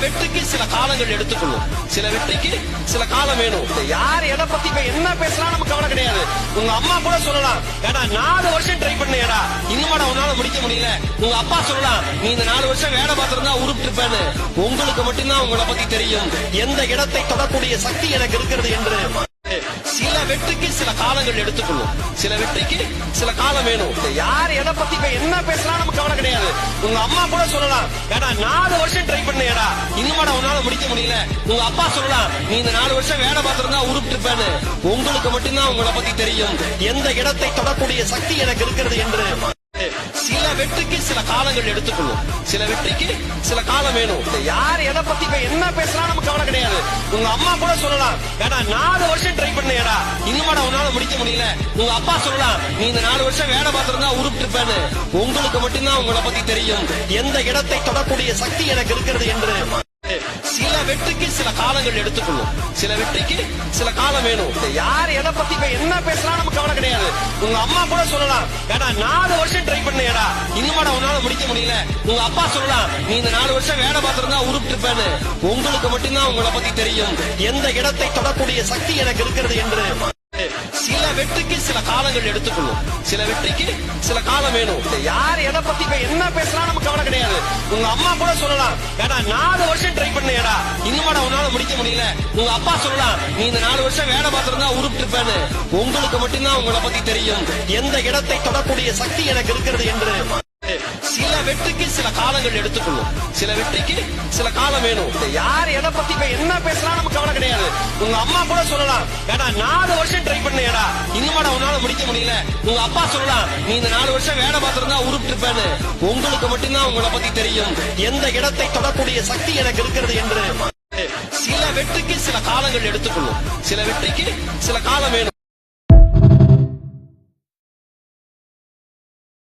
வெற்றிக்கு சில காலங்கள் எடுத்துக்கணும். சில வெற்றிக்கு சில காலம் வேணும். யார் எதை பத்தி இப்ப என்ன பேசலாம் நமக்கு கவலை கிடையாது. உங்க அம்மா கூட சொல்லலாம், ஏடா 4 வருஷம் ட்ரை பண்ணேடா, இன்னுமாடா உன்னால முடிக்க முடியல. உங்க அப்பா சொல்லலாம், நீ இந்த 4 வருஷம் வேலை பார்த்திருந்தா உருப்பிட்டிருப்பேன்னு. உங்களுக்கு மட்டும்தான் உங்களை பத்தி தெரியும், எந்த இடத்தை தொடக்கூடிய சக்தி எனக்கு இருக்கிறது என்று. சில வெற்றிக்கு சில காலங்கள் எடுத்துக்கணும். சில வெற்றிக்கு சில காலம் வேணும். யார் எதை பத்தி இப்ப என்ன பேசலாம் நமக்கு கவலை கிடையாது. உங்க அம்மா கூட சொல்லலாம், ஏடா 4 வருஷம் ட்ரை பண்ணேடா, இன்னுமாடா உன்னால முடிக்க முடியல. உங்க அப்பா சொல்லலாம், நீ இந்த 4 வருஷம் வேலை பார்த்திருந்தா உருப்பிட்டிருப்பேன்னு. உங்களுக்கு மட்டும்தான் உங்களை பத்தி தெரியும், எந்த இடத்தை தொடக்கூடிய சக்தி எனக்கு இருக்கிறது என்று. சில வெற்றிக்கு சில காலங்கள் எடுத்துக்கணும். சில வெற்றிக்கு சில காலம் வேணும். யார் எதை பத்தி இப்ப என்ன பேசலாம் நமக்கு கவலை கிடையாது. உங்க அம்மா கூட சொல்லலாம், ஏடா 4 வருஷம் ட்ரை பண்ணேடா, இன்னுமாடா உன்னால முடிக்க முடியல. உங்க அப்பா சொல்லலாம், நீ இந்த 4 வருஷம் வேலை பார்த்திருந்தா உருப்பிட்டிருப்பேன்னு. உங்களுக்கு மட்டும்தான் உங்களை பத்தி தெரியும், எந்த இடத்தை தொடக்கூடிய சக்தி எனக்கு இருக்கிறது என்று. சில வெற்றிக்கு சில காலங்கள் எடுத்துக்கணும். சில வெற்றிக்கு சில காலம் வேணும். யார் எதை பத்தி இப்ப என்ன பேசலாம் நமக்கு கவலை கிடையாது. உங்க அம்மா கூட சொல்லலாம், ஏடா 4 வருஷம் ட்ரை பண்ணேடா, இன்னுமாடா உன்னால முடிக்க முடியல. உங்க அப்பா சொல்லலாம், நீ இந்த 4 வருஷம் வேலை பார்த்திருந்தா உருப்பிட்டிருப்பேன்னு. உங்களுக்கு மட்டும்தான் உங்களை பத்தி தெரியும், எந்த இடத்தை தொடக்கூடிய சக்தி எனக்கு இருக்கிறது என்று. சில வெற்றிக்கு சில காலங்கள் எடுத்துக்கணும். சில வெற்றிக்கு சில காலம் வேணும். யார் எதை பத்தி இப்ப என்ன பேசலாம் நமக்கு கவலை கிடையாது. உங்க அம்மா கூட சொல்லலாம், ஏடா 4 வருஷம் ட்ரை பண்ணேடா, இன்னுமாடா உன்னால முடிக்க முடியல. உங்க அப்பா சொல்லலாம், நீ இந்த 4 வருஷம் வேலை பார்த்திருந்தா உருப்பிட்டிருப்பேன்னு. உங்களுக்கு மட்டும்தான் உங்களை பத்தி தெரியும், எந்த இடத்தை தொடக்கூடிய சக்தி எனக்கு இருக்கிறது என்று. சில வெற்றிக்கு சில காலங்கள் எடுத்துக்கணும். சில வெற்றிக்கு சில காலம் வேணும். யார் எதை பத்தி இப்ப என்ன பேசலாம் நமக்கு கவலை கிடையாது. உங்க அம்மா கூட சொல்லலாம், ஏடா 4 வருஷம் ட்ரை பண்ணேடா, இன்னுமாடா உன்னால முடிக்க முடியல. உங்க அப்பா சொல்லலாம், நீ இந்த 4 வருஷம் வேலை பார்த்திருந்தா உருப்பிட்டிருப்பேன்னு. உங்களுக்கு மட்டும்தான் உங்களை பத்தி தெரியும், எந்த இடத்தை தொடக்கூடிய சக்தி எனக்கு இருக்கிறது என்று. சில வெற்றிக்கு சில காலங்கள் எடுத்துக்கணும். சில வெற்றிக்கு சில காலம் வேணும்.